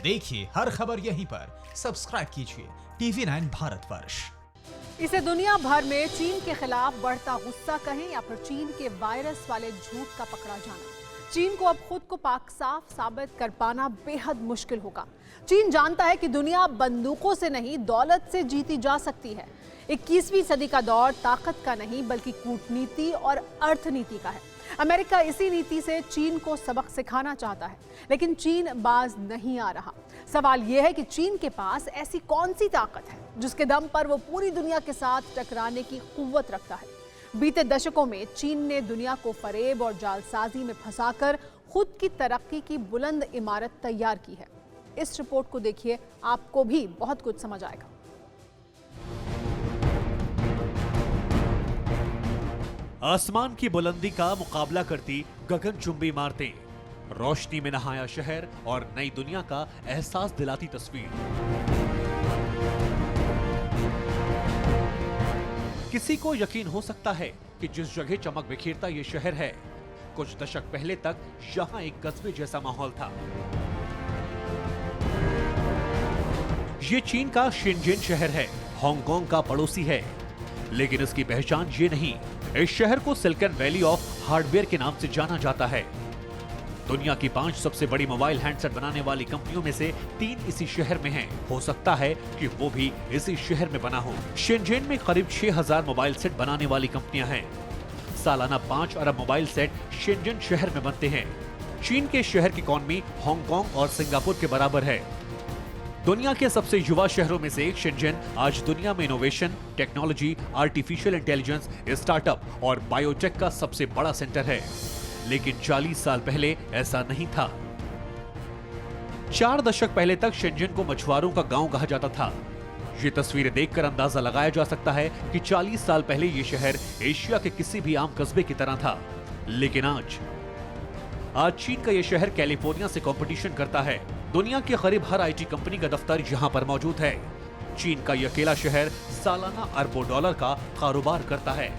देखिए हर खबर यहीं पर। सब्सक्राइब कीजिए TV9 भारतवर्ष। इसे दुनिया भर में चीन के खिलाफ बढ़ता गुस्सा कहें या फिर चीन के वायरस वाले झूठ का पकड़ा जाना। चीन को अब खुद को पाक साफ साबित कर पाना बेहद मुश्किल होगा। चीन जानता है कि दुनिया बंदूकों से नहीं दौलत से जीती जा सकती है। 21वीं सदी का दौर ताकत का नहीं बल्कि कूटनीति और अर्थनीति का है। अमेरिका इसी नीति से चीन को सबक सिखाना चाहता है, लेकिन चीन बाज नहीं आ रहा। सवाल यह है कि चीन के पास ऐसी कौन सी ताकत है जिसके दम पर वो पूरी दुनिया के साथ टकराने की कुव्वत रखता है। बीते दशकों में चीन ने दुनिया को फरेब और जालसाजी में फंसाकर खुद की तरक्की की बुलंद इमारत तैयार की है। इस रिपोर्ट को देखिए, आपको भी बहुत कुछ समझ आएगा। आसमान की बुलंदी का मुकाबला करती गगनचुंबी इमारतें, रोशनी में नहाया शहर और नई दुनिया का एहसास दिलाती तस्वीर। किसी को यकीन हो सकता है कि जिस जगह चमक बिखेरता ये शहर है, कुछ दशक पहले तक यहां एक कस्बे जैसा माहौल था। ये चीन का शिनजिन शहर है, हांगकांग का पड़ोसी है, लेकिन इसकी पहचान ये नहीं। इस शहर को सिलिकॉन वैली ऑफ हार्डवेयर के नाम से जाना जाता है। दुनिया की 5 सबसे बड़ी मोबाइल हैंडसेट बनाने वाली कंपनियों में से 3 इसी शहर में हैं। हो सकता है कि वो भी इसी शहर में बना हो। शिनजिन में करीब 6000 मोबाइल सेट बनाने वाली कंपनियां हैं। सालाना 5 अरब मोबाइल सेट शिनजिन शहर में बनते हैं। चीन के शहर की इकॉनमी हांगकांग और सिंगापुर के बराबर है। दुनिया के सबसे युवा शहरों में से एक शिनजिन आज दुनिया में innovation, technology, artificial intelligence, startup और बायोटेक का सबसे बड़ा सेंटर है। लेकिन 40 साल पहले ऐसा नहीं था। 4 दशक पहले तक शिनजिन को मछुआरों का गांव कहा जाता था। ये तस्वीरें देखकर अंदाजा लगाया जा सकता है कि 40 साल पहले ये शहर एशिया के किसी भी आम कस्बे की तरह था। लेकिन आज चीन का ये शहर कैलिफोर्निया से कंपटीशन करता है। दुनिया के करीब हर आईटी कंपनी का दफ्तर यहाँ पर मौजूद है। चीन का यह अकेला शहर सालाना अरबों डॉलर का कारोबार करता है।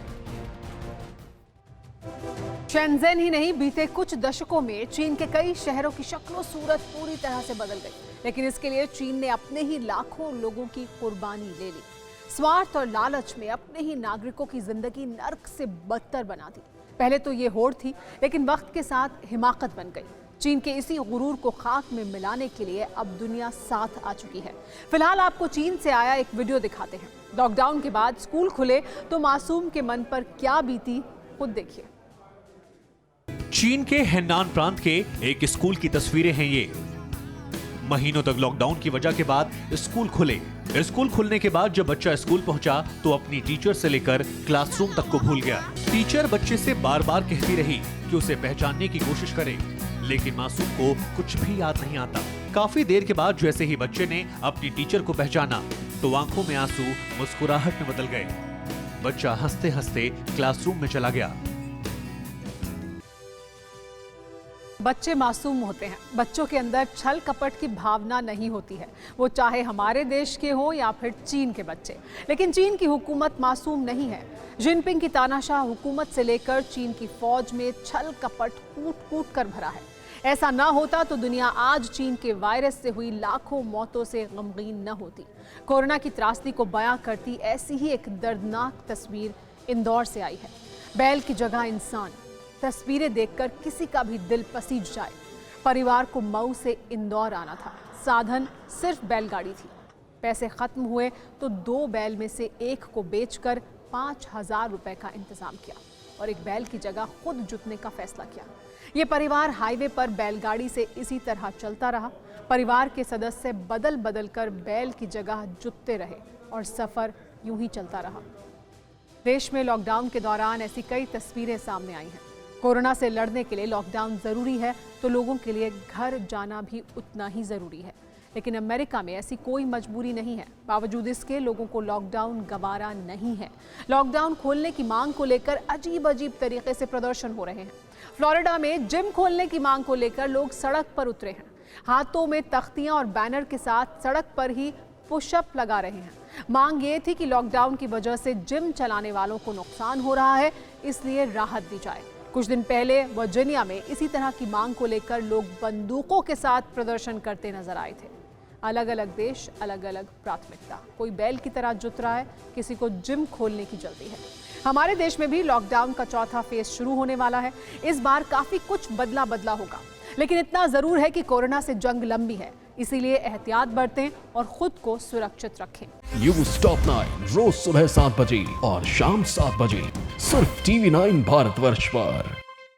शेंज़ेन ही नहीं, बीते कुछ दशकों में चीन के कई शहरों की शक्लो सूरत पूरी तरह से बदल गई। लेकिन इसके लिए चीन ने अपने ही लाखों लोगों की कुर्बानी ले ली। स्वार्थ और लालच में अपने ही नागरिकों की जिंदगी नर्क से बदतर बना दी। पहले तो ये होड़ थी, लेकिन वक्त के साथ हिमाकत बन गई। चीन के इसी गुरूर को खाक में मिलाने के लिए अब दुनिया साथ आ चुकी है। फिलहाल आपको चीन से आया एक वीडियो दिखाते हैं। लॉकडाउन के बाद स्कूल खुले तो मासूम के मन पर क्या बीती, खुद देखिए। चीन के हेनान प्रांत के एक स्कूल की तस्वीरें हैं ये। महीनों तक लॉकडाउन की वजह के बाद स्कूल खुले। स्कूल खुलने के बाद जब बच्चा स्कूल पहुंचा तो अपनी टीचर से लेकर क्लासरूम तक को भूल गया। टीचर बच्चे से बार बार कहती रही कि उसे पहचानने की कोशिश करे, लेकिन मासूम को कुछ भी याद नहीं आता। काफी देर के बाद जैसे ही बच्चे ने अपनी टीचर को पहचाना तो आंखों में आंसू मुस्कुराहट में बदल गए। बच्चा हंसते हंसते क्लासरूम में चला गया। बच्चे मासूम होते हैं। बच्चों के अंदर छल कपट की भावना नहीं होती है, वो चाहे हमारे देश के हो या फिर चीन के बच्चे। लेकिन चीन की हुकूमत मासूम नहीं है। जिनपिंग की तानाशाह हुकूमत से लेकर चीन की फौज में छल कपट कूट कूट कर भरा है। ऐसा ना होता तो दुनिया आज चीन के वायरस से हुई लाखों मौतों से गमगीन न होती। कोरोना की त्रासदी को बयां करती ऐसी ही एक दर्दनाक तस्वीर इंदौर से आई है। बैल की जगह इंसान। तस्वीरें देखकर किसी का भी दिल पसीज जाए। परिवार को मऊ से इंदौर आना था। साधन सिर्फ बैलगाड़ी थी। पैसे खत्म हुए तो 2 बैल में से एक को बेचकर 5000 रुपए का इंतजाम किया और एक बैल की जगह खुद जुतने का फैसला किया। ये परिवार हाईवे पर बैलगाड़ी से इसी तरह चलता रहा। परिवार के सदस्य बदल बदल कर बैल की जगह जुतते रहे और सफर यूं ही चलता रहा। देश में लॉकडाउन के दौरान ऐसी कई तस्वीरें सामने आई हैं। कोरोना से लड़ने के लिए लॉकडाउन जरूरी है तो लोगों के लिए घर जाना भी उतना ही जरूरी है। लेकिन अमेरिका में ऐसी कोई मजबूरी नहीं है। बावजूद इसके लोगों को लॉकडाउन गवारा नहीं है। लॉकडाउन खोलने की मांग को लेकर अजीब अजीब तरीके से प्रदर्शन हो रहे हैं। फ्लोरिडा में जिम खोलने की मांग को लेकर लोग सड़क पर उतरे हैं। हाथों में तख्तियां और बैनर के साथ सड़क पर ही पुशअप लगा रहे हैं। मांग ये थी कि लॉकडाउन की वजह से जिम चलाने वालों को नुकसान हो रहा है, इसलिए राहत दी जाए। कुछ दिन पहले वर्जीनिया में इसी तरह की मांग को लेकर लोग बंदूकों के साथ प्रदर्शन करते नजर आए थे। अलग अलग देश, अलग अलग प्राथमिकता। कोई बैल की तरह जुत रहा है, किसी को जिम खोलने की जल्दी है। हमारे देश में भी लॉकडाउन का चौथा फेज शुरू होने वाला है। इस बार काफी कुछ बदला होगा, लेकिन इतना जरूर है कि कोरोना से जंग लंबी है, इसीलिए एहतियात बरतें और खुद को सुरक्षित रखें। न्यूज़ टॉप 9 रोज सुबह 7 बजे और शाम 7 बजे सिर्फ TV9 भारतवर्ष पर।